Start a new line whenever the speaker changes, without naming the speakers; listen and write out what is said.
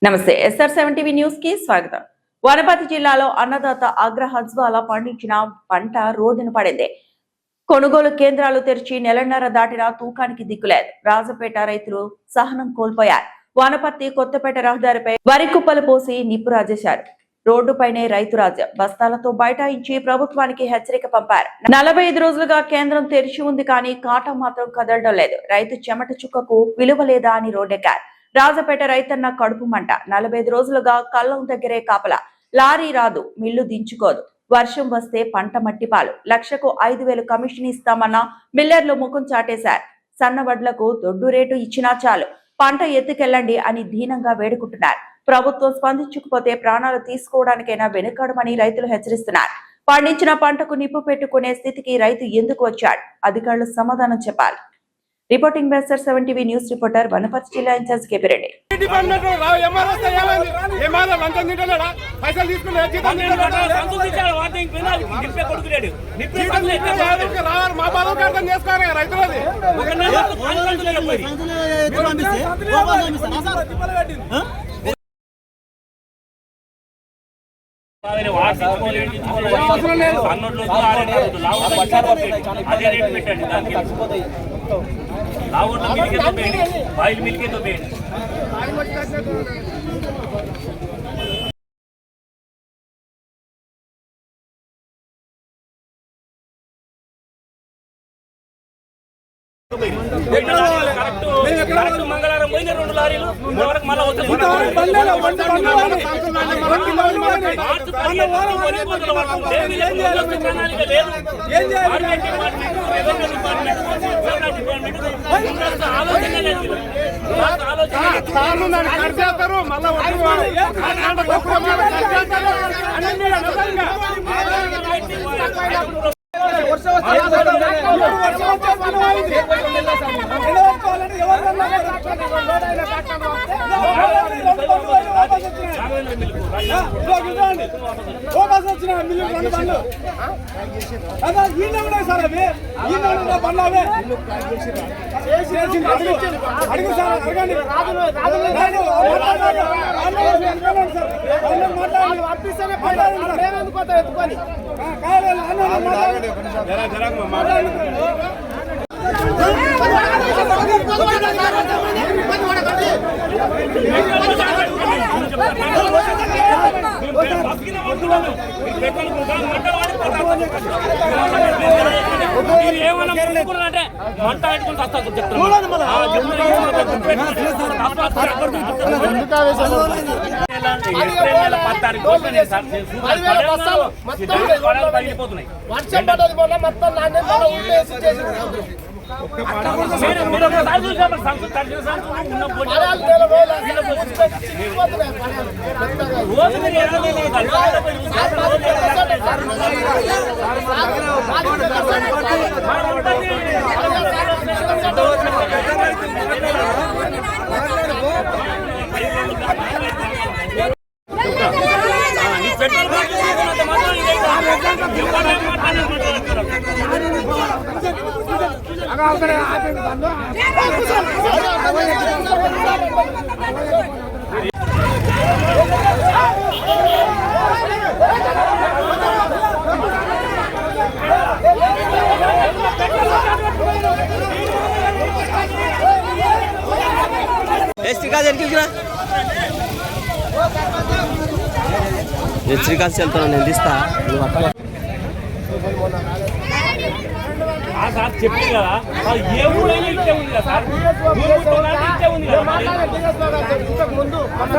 నమస్తే SR7 TV news కి స్వాగతం. వనపర్తి జిల్లాలో అన్నదాత అగ్రహజ్వాల పండించిన పంట రోడ్డున పడింది. కొనుగోలు కేంద్రాలు తెరిచి నెలన్నర దాటినా తూకానికి దిక్కులేదు. రాజపేట రైతులు సహనం కోల్పోయారు. వనపర్తి కొత్తపేట రహదారిపై వరి కుప్పలు పోసి నిప్పు రాజేశారు. రోడ్డుపైనే రైతు రాజ్యం బస్తాలతో బైఠాయించి ప్రభుత్వానికి హెచ్చరిక పంపారు. 45 రోజులుగా కేంద్రం తెరిచి ఉంది కానీ కాటం మాత్రం కదలడం లేదు. రైతు చెమట చుక్కకు విలువ లేదా అని రోడ్డెక్కారు. రాజపేట రైతన్న కడుపు మంట. 45 రోజులుగా కళ్ళం దగ్గరే కాపలా. లారీ రాదు, మిల్లు దించుకోదు. వర్షం వస్తే పంట మట్టిపాలు. లక్షకు 5,000 కమిషన్ ఇస్తామన్న మిల్లర్లు ముఖం చాటేశారు. సన్నవడ్లకు దొడ్డు రేటు ఇచ్చినా చాలు, పంట ఎత్తుకెళ్లండి అని దీనంగా వేడుకుంటున్నారు. ప్రభుత్వం స్పందించకపోతే ప్రాణాలు తీసుకోవడానికైనా వెనుకాడమని రైతులు హెచ్చరిస్తున్నారు. పండించిన పంటకు నిప్పు పెట్టుకునే స్థితికి రైతు ఎందుకు వచ్చాడు? అధికారులు సమాధానం చెప్పాలి. Reporting SR7 TV news reporter Wanaparthy జిల్లా incharge KP Reddy.
Oil milk తో మంగళవారం పోయిన 2 లారీలు వరకు మళ్ళీ ఏమన్నా మంట పెట్టుకుని
శ్రీకాంత్ వెళ్తాను నేను తీస్తా.
సార్ చెప్పి కదా ఏ ఊరైనా ఇచ్చే ఉంది కదా సార్, ఇచ్చే ఉంది కదా.